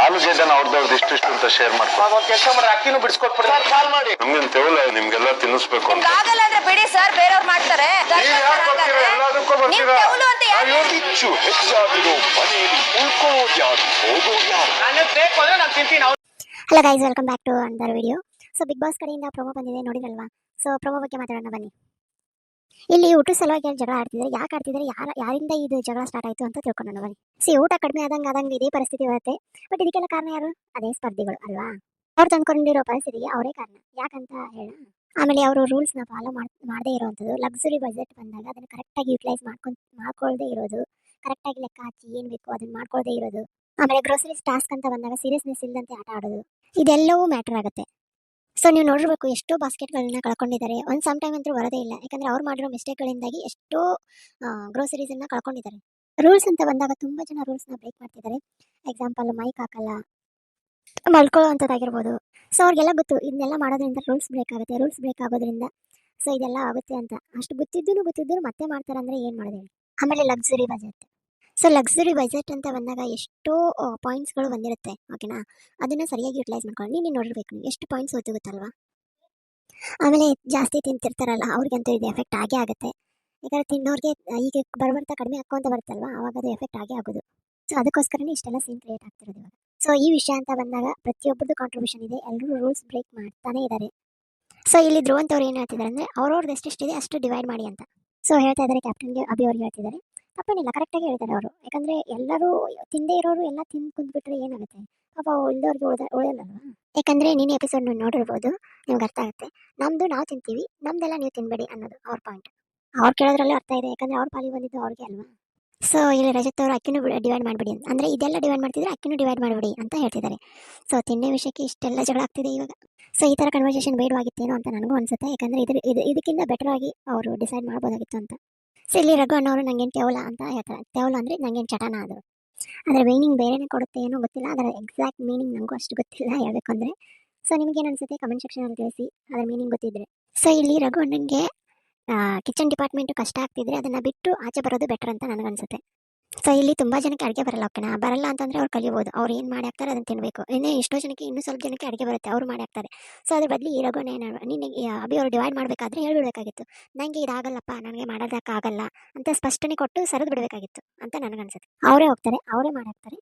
ಆಲೂಗೆಡ್ಡೆನ ಅವ್ರದವ್ರದ್ದು ಇಷ್ಟಿಷ್ಟು ಅಂತ ಶೇರ್ ಮಾಡ್ಕೊಂಡು ಒಂದ್ ಕೆಲಸ ಮಾಡಿ ಅಕ್ಕಿನೂ ಬಿಡಿಸ್ಕೊಟ್ಬಿಡಿ ಸರ್. ಕಾಲ್ ಮಾಡಿ ನಮ್ಗೇನ್ ತೆವಲ ನಿಮ್ಗೆಲ್ಲ ತಿನ್ನಿಸ್ಬೇಕು ಅಂತ. ಆಗಲ್ಲ ಅಂದ್ರೆ ಬಿಡಿ ಸರ್, ಬೇರೆಯವ್ರು ಮಾಡ್ತಾರೆ. ಎಲ್ಲದಕ್ಕೂ ಬರ್ತೀರಾ? ಅಯ್ಯೋ ಕಿಚ್ಚು ಹೆಚ್ಚಾಗಿರೋ ಮನೆಯಲ್ಲಿ ಉಳ್ಕೊಳ್ಳೋದು ಯಾರು, ಹೋಗೋದು ಯಾರು? ನನಗೆ ಬೇಕು ಅಂದ್ರೆ ನಾನು ತಿಂತೀನಿ. Hello guys, welcome back to another video. So Bigg Boss ಕಡೆಯಿಂದ ಪ್ರೊಮೋ ಬಂದಿದೆ, ನೋಡಿರಲ್ವಾ? ಸೊ ಪ್ರೊಮೋ ಬಗ್ಗೆ ಮಾತಾಡೋಣ ಬನ್ನಿ. ಇಲ್ಲಿ ಊಟ ಸಲುವಾಗಿ ಜಗಳ ಆಡ್ತಿದ್ದಾರೆ. ಯಾಕೆ ಆಡ್ತಿದ್ದಾರೆ, ಯಾರಿಂದ ಇದು ಜಗಳ ಸ್ಟಾರ್ಟ್ ಆಯಿತು ಅಂತ ತಿಳ್ಕೊಳ್ಳೋಣ ಬನ್ನಿ. ಊಟ ಕಡಿಮೆ ಆದಂಗೆ ಇದೇ ಪರಿಸ್ಥಿತಿ ಬರುತ್ತೆ. ಬಟ್ ಇದಕ್ಕೆಲ್ಲ ಕಾರಣ ಯಾರು? ಅದೇ ಸ್ಪರ್ಧಿಗಳು ಅಲ್ವಾ? ಅವ್ರು ತಂದ್ಕೊಂಡಿರೋ ಪರಿಸ್ಥಿತಿಗೆ ಅವರೇ ಕಾರಣ. ಯಾಕಂತ ಹೇಳ, ಆಮೇಲೆ ಅವರು ರೂಲ್ಸ್ನ ಫಾಲೋ ಮಾಡದೇ ಇರೋವಂಥದ್ದು, ಲಕ್ಸುರಿ ಬಜೆಟ್ ಬಂದಾಗ ಅದನ್ನು ಕರೆಕ್ಟಾಗಿ ಯುಟಿಲೈಸ್ ಮಾಡ್ಕೊಳ್ಳದೆ ಇರೋದು, ಕರೆಕ್ಟಾಗಿ ಲೆಕ್ಕ ಹಾಕಿ ಏನು ಬೇಕು ಅದನ್ನು ಮಾಡ್ಕೊಳ್ಳದೆ ಇರೋದು, ಆಮೇಲೆ ಗ್ರೋಸರೀಸ್ ಟಾಸ್ಕ್ ಅಂತ ಬಂದಾಗ ಸೀರಿಯಸ್ನೆಸ್ ಇಲ್ಲದಂತೆ ಆಟ ಆಡೋದು, ಇದೆಲ್ಲವೂ ಮ್ಯಾಟರ್ ಆಗುತ್ತೆ. ಸೊ ನೀವು ನೋಡಿರ್ಬೇಕು, ಎಷ್ಟೋ ಬಾಸ್ಕೆಟ್ಗಳನ್ನ ಕಳ್ಕೊಂಡಿದ್ದಾರೆ. ಒಂದು ಸಮ್ ಟೈಮ್ ಅಂತೂ ಬರೋದೇ ಇಲ್ಲ. ಯಾಕಂದರೆ ಅವ್ರು ಮಾಡಿರೋ ಮಿಸ್ಟೇಕ್ಗಳಿಂದಾಗಿ ಎಷ್ಟೋ ಗ್ರೋಸರೀಸನ್ನು ಕಳ್ಕೊಂಡಿದ್ದಾರೆ. ರೂಲ್ಸ್ ಅಂತ ಬಂದಾಗ ತುಂಬ ಜನ ರೂಲ್ಸ್ನ ಬ್ರೇಕ್ ಮಾಡ್ತಿದ್ದಾರೆ. ಎಕ್ಸಾಂಪಲ್, ಮೈಕ್ ಹಾಕಲ್ಲ, ಮಲ್ಕೊಳ್ಳೋ ಅಂಥದ್ದಾಗಿರ್ಬೋದು. ಸೊ ಅವ್ರಿಗೆಲ್ಲ ಗೊತ್ತು ಇದನ್ನೆಲ್ಲ ಮಾಡೋದ್ರಿಂದ ರೂಲ್ಸ್ ಬ್ರೇಕ್ ಆಗುತ್ತೆ, ರೂಲ್ಸ್ ಬ್ರೇಕ್ ಆಗೋದ್ರಿಂದ ಸೊ ಇದೆಲ್ಲ ಆಗುತ್ತೆ ಅಂತ. ಅಷ್ಟು ಗೊತ್ತಿದ್ದು ಮತ್ತೆ ಮಾಡ್ತಾರೆ ಅಂದರೆ ಏನು ಮಾಡೋದು ಹೇಳಿ. ಆಮೇಲೆ luxury budget. So luxury budget ಅಂತ ಬಂದಾಗ ಎಷ್ಟೋ ಪಾಯಿಂಟ್ಸ್ಗಳು ಬಂದಿರುತ್ತೆ, ಓಕೆನಾ? ಅದನ್ನು ಸರಿಯಾಗಿ ಯುಟಿಲೈಸ್ ಮಾಡ್ಕೊಂಡು ನೀನು ನೋಡಿರ್ಬೇಕು, ನೀವು ಎಷ್ಟು ಪಾಯಿಂಟ್ಸ್ ಗೊತ್ತಾಗಲ್ವಾ? ಆಮೇಲೆ ಜಾಸ್ತಿ ತಿಂತಿರ್ತಾರಲ್ಲ ಅವ್ರಿಗಂತೂ ಇದು ಎಫೆಕ್ಟ್ ಆಗೇ ಆಗುತ್ತೆ. ಯಾಕಂದರೆ ತಿನ್ನೋರಿಗೆ ಈಗ ಬರ್ತಾ ಕಡಿಮೆ ಹಾಕೋಂತ ಬರುತ್ತಲ್ವ, ಆವಾಗ ಅದು ಎಫೆಕ್ಟ್ ಆಗೇ ಆಗೋದು. ಸೊ ಅದಕ್ಕೋಸ್ಕರನೇ ಇಷ್ಟೆಲ್ಲ ಸೀನ್ ಕ್ರಿಯೇಟ್ ಆಗ್ತಿರೋದು ಇವಾಗ. ಸೊ ಈ ವಿಷಯ ಅಂತ ಬಂದಾಗ ಪ್ರತಿಯೊಬ್ಬರದ್ದು ಕಾಂಟ್ರಿಬ್ಯೂಷನ್ ಇದೆ, ಎಲ್ಲರೂ ರೂಲ್ಸ್ ಬ್ರೇಕ್ ಮಾಡ್ತಾನೆ ಇದ್ದಾರೆ. ಸೊ ಇಲ್ಲಿ ಧ್ರುವಂತವ್ರು ಏನು ಹೇಳ್ತಿದ್ದಾರೆ ಅಂದರೆ ಅವ್ರವ್ರದ್ದು ಎಷ್ಟೆಷ್ಟಿದೆ ಅಷ್ಟು ಡಿವೈಡ್ ಮಾಡಿ ಅಂತ. ಸೊ ಹೇಳ್ತಾ ಇದ್ದಾರೆ, ಕ್ಯಾಪ್ಟನ್ಗೆ ಅಭಿ ಅವ್ರಿಗೆ ಹೇಳ್ತಿದ್ದಾರೆ. ತಪ್ಪೇನಿಲ್ಲ, ಕರೆಕ್ಟಾಗಿ ಹೇಳ್ತಾರೆ ಅವರು. ಯಾಕಂದರೆ ಎಲ್ಲರೂ ತಿಂದೇ ಇರೋರು ಎಲ್ಲ ತಿಂದು ಕುಂದ್ಬಿಟ್ರೆ ಏನಾಗುತ್ತೆ? ಪಾಪ ಉಳಿದವ್ರಿಗೆ ಉಳಿಯಲ್ಲಲ್ವಾ? ಯಾಕಂದರೆ ನೀನು ಎಪಿಸೋಡ್ ನೋಡಿರ್ಬೋದು, ನಿಮ್ಗೆ ಅರ್ಥ ಆಗುತ್ತೆ. ನಮ್ಮದು ನಾವು ತಿಂತೀವಿ, ನಮ್ದೆಲ್ಲ ನೀವು ತಿನ್ಬೇಡಿ ಅನ್ನೋದು ಅವ್ರ ಪಾಯಿಂಟ್. ಅವ್ರು ಕೇಳೋದ್ರಲ್ಲೂ ಅರ್ಥ ಇದೆ, ಯಾಕಂದರೆ ಅವ್ರ ಪಾಲಿಗೆ ಬಂದಿದ್ದು ಅವ್ರಿಗೆ ಅಲ್ವಾ? ಸೊ ಇಲ್ಲಿ ರಜತ್ ಅವರು ಅಕ್ಕಿನೂ ಡಿವೈಡ್ ಮಾಡಿಬಿಡಿ ಅಂತ, ಅಂದರೆ ಇದೆಲ್ಲ ಡಿವೈಡ್ ಮಾಡ್ತಿದ್ರೆ ಅಕ್ಕಿನೂ ಡಿವೈಡ್ ಮಾಡಿಬಿಡಿ ಅಂತ ಹೇಳ್ತಿದ್ದಾರೆ. ಸೊ ತಿನ್ನೇ ವಿಷಯಕ್ಕೆ ಇಷ್ಟೆಲ್ಲ ಜಗಳ ಆಗ್ತಿದೆ ಇವಾಗ. ಸೊ ಈ ಥರ ಕನ್ವರ್ಸೇಷನ್ ಬೇಡವಾಗಿತ್ತೇನೋ ಅಂತ ನನಗೂ ಅನಿಸುತ್ತೆ. ಯಾಕಂದರೆ ಇದಕ್ಕಿಂತ ಬೆಟರ್ ಆಗಿ ಅವರು ಡಿಸೈಡ್ ಮಾಡ್ಬೋದಾಗಿತ್ತು ಅಂತ. ಸೊ ಇಲ್ಲಿ ರಘು ಅಣ್ಣವರು ನಂಗೇನು ತೆವಲ ಅಂತ ಹೇಳ್ತಾರೆ. ತೆವಲ ಅಂದರೆ ನಂಗೇನು ಚಟನ ಅದು. ಅದರ ಮೀನಿಂಗ್ ಬೇರೆನೇ ಕೊಡುತ್ತೆ, ಏನೋ ಗೊತ್ತಿಲ್ಲ. ಅದರ ಎಕ್ಸಾಕ್ಟ್ ಮೀನಿಂಗ್ ನನಗೂ ಅಷ್ಟು ಗೊತ್ತಿಲ್ಲ ಹೇಳಬೇಕು ಅಂದರೆ. ಸೊ ನಿಮಗೇನು ಅನಿಸುತ್ತೆ ಕಮೆಂಟ್ ಸೆಕ್ಷನಲ್ಲಿ ತಿಳಿಸಿ, ಅದರ ಮೀನಿಂಗ್ ಗೊತ್ತಿದ್ರೆ. ಸೊ ಇಲ್ಲಿ ರಘು ಅಣ್ಣನಿಗೆ ಕಿಚನ್ ಡಿಪಾರ್ಟ್ಮೆಂಟು ಕಷ್ಟ ಆಗ್ತಿದ್ರೆ ಅದನ್ನು ಬಿಟ್ಟು ಆಚೆ ಬರೋದು ಬೆಟರ್ ಅಂತ ನನಗನ್ಸುತ್ತೆ. ಸೊ ಇಲ್ಲಿ ತುಂಬ ಜನಕ್ಕೆ ಅಡುಗೆ ಬರಲ್ಲ, ಓಕೆನಾ? ಬರಲ್ಲ ಅಂತಂದರೆ ಅವ್ರು ಕಲಿಬೋದು, ಅವ್ರು ಏನು ಮಾಡಿ ಹಾಕ್ತಾರೆ ಅದನ್ನು ತಿನ್ನಬೇಕು. ಎಷ್ಟೋ ಜನಕ್ಕೆ ಇನ್ನೂ ಸ್ವಲ್ಪ ಜನಕ್ಕೆ ಅಡುಗೆ ಬರುತ್ತೆ, ಅವ್ರು ಮಾಡಿ ಹಾಕ್ತಾರೆ. ಸೊ ಅದ್ರ ಬದಲು ಈ ರಘುನ ನಿನಗೆ ಅಭಿ ಅವರು ಡಿವೈಡ್ ಮಾಡಬೇಕಾದ್ರೆ ಹೇಳ್ಬಿಡ್ಬೇಕಾಗಿತ್ತು, ನನಗೆ ಇದಾಗಲ್ಲಪ್ಪ, ನನಗೆ ಮಾಡೋದಕ್ಕಾಗಲ್ಲ ಅಂತ ಸ್ಪಷ್ಟನೆ ಕೊಟ್ಟು ಸರಿದು ಬಿಡಬೇಕಾಗಿತ್ತು ಅಂತ ನನಗನ್ಸುತ್ತೆ. ಅವರೇ ಹೋಗ್ತಾರೆ, ಅವರೇ ಮಾಡಿ ಹಾಕ್ತಾರೆ.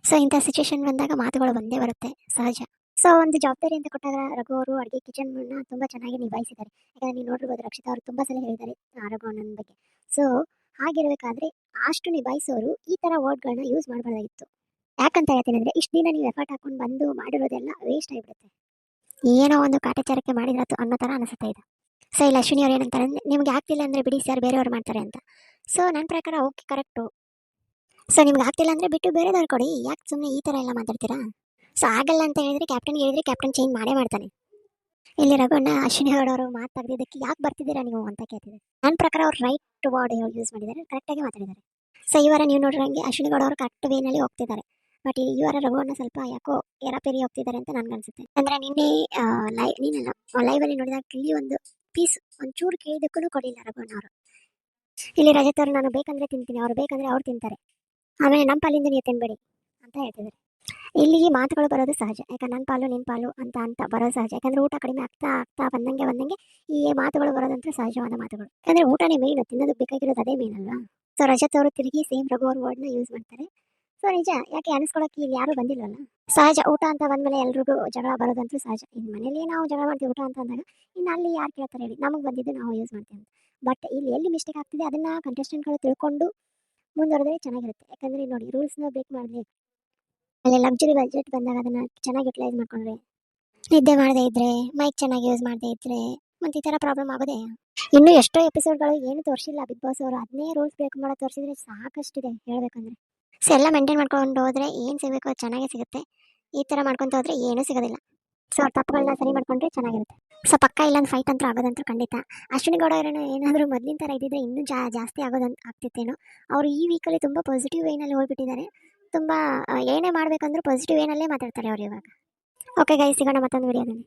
ಸೊ ಇಂಥ ಸಿಚುವೇಶನ್ ಬಂದಾಗ ಮಾತುಗಳು ಬಂದೇ ಬರುತ್ತೆ, ಸಹಜ. ಸೊ ಒಂದು ಜವಾಬ್ದಾರಿ ಅಂತ ಕೊಟ್ಟಾಗ ರಘು ಅವರು ಅಡುಗೆ ಕಿಚನ್ನ ತುಂಬ ಚೆನ್ನಾಗಿ ನಿಭಾಯಿಸಿದ್ದಾರೆ. ಯಾಕಂದರೆ ನೀವು ನೋಡಿರ್ಬೋದು, ರಕ್ಷಿತಾ ಅವರು ತುಂಬ ಸಲ ಹೇಳಿದ್ದಾರೆ ರಘು ಅಣ್ಣನ ಬಗ್ಗೆ. ಸೊ ಹಾಗಿರಬೇಕಾದ್ರೆ ಅಷ್ಟು ನಿಭಾಯಿಸೋರು ಈ ಥರ ವರ್ಡ್ಗಳನ್ನ ಯೂಸ್ ಮಾಡಬಾರ್ದಾಗಿತ್ತು. ಯಾಕಂತ ಹೇಳ್ತೀನಿ ಅಂದರೆ, ಇಷ್ಟು ದಿನ ನೀವು ಎಫರ್ಟ್ ಹಾಕೊಂಡು ಬಂದು ಮಾಡಿರೋದೆಲ್ಲ ವೇಸ್ಟ್ ಆಗಿಬಿಡುತ್ತೆ. ಏನೋ ಒಂದು ಕಾಟಾಚಾರಕ್ಕೆ ಮಾಡಿರತ್ತು ಅನ್ನೋ ಥರ ಅನಿಸುತ್ತೆ ಇದು. ಸೊ ಇಲ್ಲಿ ಅಶ್ವಿನಿ ಅವ್ರು ಏನಂತಾರೆ ಅಂದರೆ, ನಿಮ್ಗೆ ಆಗ್ತಿಲ್ಲ ಅಂದರೆ ಬಿಡಿ ಸರ್, ಬೇರೆಯವ್ರು ಮಾಡ್ತಾರೆ ಅಂತ. ಸೊ ನನ್ನ ಪ್ರಕಾರ ಓಕೆ, ಕರೆಕ್ಟು. ಸೊ ನಿಮ್ಗೆ ಆಗ್ತಿಲ್ಲ ಅಂದರೆ ಬಿಟ್ಟು ಬೇರೆದವ್ರು ಕೊಡಿ, ಯಾಕೆ ಸುಮ್ಮನೆ ಈ ಥರ ಎಲ್ಲ ಮಾತಾಡ್ತೀರಾ? ಸೊ ಆಗಲ್ಲ ಅಂತ ಹೇಳಿದ್ರೆ ಕ್ಯಾಪ್ಟನ್ಗೆ ಹೇಳಿದ್ರೆ ಕ್ಯಾಪ್ಟನ್ ಚೇಂಜ್ ಮಾಡೇ ಮಾಡ್ತಾನೆ. ಇಲ್ಲಿ ರಘುಣ್ಣ ಅಶ್ವಿನಿ ಅವರು ಮಾತು ತೆಗೆದಿದ್ದಕ್ಕೆ ಯಾಕೆ ಬರ್ತಿದ್ದೀರಾ ನೀವು ಅಂತ ಕೇಳ್ತಿದ್ದಾರೆ. ನನ್ನ ಪ್ರಕಾರ ಅವ್ರು ರೈಟ್ ವರ್ಡ್ ಯೂಸ್ ಮಾಡಿದ್ದಾರೆ, ಕರೆಕ್ಟಾಗಿ ಮಾತಾಡಿದ್ದಾರೆ. ಸೊ ಈ ವಾರ ನೀವು ನೋಡಿರಂಗೆ ಅಶ್ವಿನಿ ಗೌಡ ಅವರು ಕರೆಕ್ಟ್ ವೇನಲ್ಲಿ ಹೋಗ್ತಿದ್ದಾರೆ. ಬಟ್ ಈ ವಾರ ರಘುವನ್ನ ಸ್ವಲ್ಪ ಯಾಕೋ ಏರಾಪೇರಿ ಹೋಗ್ತಿದ್ದಾರೆ ಅಂತ ನನಗನ್ಸುತ್ತೆ. ಅಂದರೆ ನಿನ್ನೆ ಲೈವಲ್ಲಿ ನೋಡಿದಾಗ ಇಲ್ಲಿ ಒಂದು ಪೀಸ್ ಒಂಚೂರು ಕೇಳಿದಕ್ಕೂ ಕೊಡಿಲ್ಲ ರಘುವಣ್ಣ ಅವರು. ಇಲ್ಲಿ ರಜತ್ ಅವರು ನಾನು ಬೇಕಂದರೆ ತಿಂತೀನಿ, ಅವ್ರು ಬೇಕಂದರೆ ಅವ್ರು ತಿಂತಾರೆ, ಆಮೇಲೆ ನಮ್ಮ ಪಾಲಿಂದ ನೀವು ತಿನ್ಬೇಡಿ ಅಂತ ಹೇಳ್ತಿದ್ದಾರೆ. ಇಲ್ಲಿಗೆ ಮಾತುಗಳು ಬರೋದು ಸಹಜ, ಯಾಕಂದ್ರೆ ನನ್ನ ಪಾಲು ನಿನ್ನ ಪಾಲು ಅಂತ ಬರೋದು ಸಹಜ. ಯಾಕಂದರೆ ಊಟ ಕಡಿಮೆ ಆಗ್ತಾ ಬಂದಂಗೆ ಈ ಮಾತುಗಳು ಬರೋದಂತ ಸಹಜವಾದ ಮಾತುಗಳು. ಯಾಕಂದರೆ ಊಟನೇ ಮೇಯ್ನು, ತಿನ್ನೋದಕ್ಕೆ ಬೇಕಾಗಿರೋದು ಅದೇ ಮೇನ್ ಅಲ್ವಾ? ಸೊ ರಜತ್ ಅವರು ತಿರುಗಿ ಸೇಮ್ ರಘು ಅವ್ರ ವರ್ಡ್ನ ಯೂಸ್ ಮಾಡ್ತಾರೆ. ಸೊ ನಿಜ, ಯಾಕೆ ಅನಿಸ್ಕೊಳ್ಳೋಕೆ ಇಲ್ಲಿ ಯಾರೂ ಬಂದಿಲ್ಲವಲ್ಲ, ಸಹಜ. ಊಟ ಅಂತ ಬಂದಮೇಲೆ ಎಲ್ರಿಗೂ ಜಗಳ ಬರೋದಂತೂ ಸಹಜ. ಇನ್ನು ಮನೇಲಿ ನಾವು ಜಗಳ ಮಾಡ್ತೀವಿ ಊಟ ಅಂತ ಅಂದಾಗ, ಇನ್ನು ಅಲ್ಲಿ ಯಾರು ಕೇಳ್ತಾರೆ ಹೇಳಿ, ನಮಗೆ ಬಂದಿದ್ದು ನಾವು ಯೂಸ್ ಮಾಡ್ತೀವಿ ಅಂತ. ಬಟ್ ಇಲ್ಲಿ ಎಲ್ಲಿ ಮಿಸ್ಟೇಕ್ ಆಗ್ತಿದೆ ಅದನ್ನು ಕಂಟೆಸ್ಟೆಂಟ್ಗಳು ತಿಳ್ಕೊಂಡು ಮುಂದುವರೆದ್ರೆ ಚೆನ್ನಾಗಿರುತ್ತೆ. ಯಾಕಂದರೆ ನೋಡಿ, ರೂಲ್ಸ್ನ ಬ್ರೇಕ್ ಮಾಡಲಿ, ಅಲ್ಲಿ ಲಕ್ಸುರಿ ಬಜೆಟ್ ಬಂದಾಗ ಅದನ್ನು ಚೆನ್ನಾಗಿ ಯುಟಿಲೈಸ್ ಮಾಡ್ಕೊಂಡ್ರೆ, ನಿದ್ದೆ ಮಾಡದೇ ಇದ್ದರೆ, ಮೈಕ್ ಚೆನ್ನಾಗಿ ಯೂಸ್ ಮಾಡದೇ ಇದ್ದರೆ, ಮತ್ತು ಈ ಥರ ಪ್ರಾಬ್ಲಮ್ ಆಗೋದೇ. ಇನ್ನೂ ಎಷ್ಟೋ ಎಪಿಸೋಡ್ಗಳು ಏನು ತೋರಿಸಿಲ್ಲ ಬಿಗ್ ಬಾಸ್ ಅವರು, ಅದನ್ನೇ ರೂಲ್ಸ್ ಬ್ರೇಕ್ ಮಾಡೋ ತೋರಿಸಿದ್ರೆ ಸಾಕಷ್ಟಿದೆ ಹೇಳಬೇಕಂದ್ರೆ. ಸೊ ಎಲ್ಲ ಮೇಂಟೈನ್ ಮಾಡ್ಕೊಂಡು ಹೋದರೆ ಏನು ಸಿಗಬೇಕು ಅದು ಚೆನ್ನಾಗೇ ಸಿಗುತ್ತೆ. ಈ ಥರ ಮಾಡ್ಕೊತ ಹೋದರೆ ಏನೂ ಸಿಗೋದಿಲ್ಲ. ಸೊ ಅವ್ರ ತಪ್ಪುಗಳನ್ನ ಸರಿ ಮಾಡ್ಕೊಂಡ್ರೆ ಚೆನ್ನಾಗಿರುತ್ತೆ. ಸೊ ಪಕ್ಕ ಇಲ್ಲೊಂದು ಫೈಟ್ ಅಂತೂ ಆಗೋದಂತೂ ಖಂಡಿತ. ಅಶ್ವಿನಿ ಗೌಡ ಏನಾದರೂ ಮೊದಲಿನ ಥರ ಇದ್ದಿದ್ರೆ ಇನ್ನೂ ಜಾಸ್ತಿ ಆಗ್ತಿತ್ತೇನೋ. ಅವರು ಈ ವೀಕಲ್ಲಿ ತುಂಬ ಪಾಸಿಟಿವ್ ವೇನಲ್ಲಿ ಹೋಗ್ಬಿಟ್ಟಿದ್ದಾರೆ. ತುಂಬ ಏನೇ ಮಾಡಬೇಕಂದ್ರೂ ಪಾಸಿಟಿವ್ ವೇನಲ್ಲೇ ಮಾತಾಡ್ತಾರೆ ಅವ್ರು ಇವಾಗ. ಓಕೆ ಗೈಸ್, ಸಿಗೋಣ ಮತ್ತೊಂದು ವಿಡಿಯೋದಲ್ಲಿ.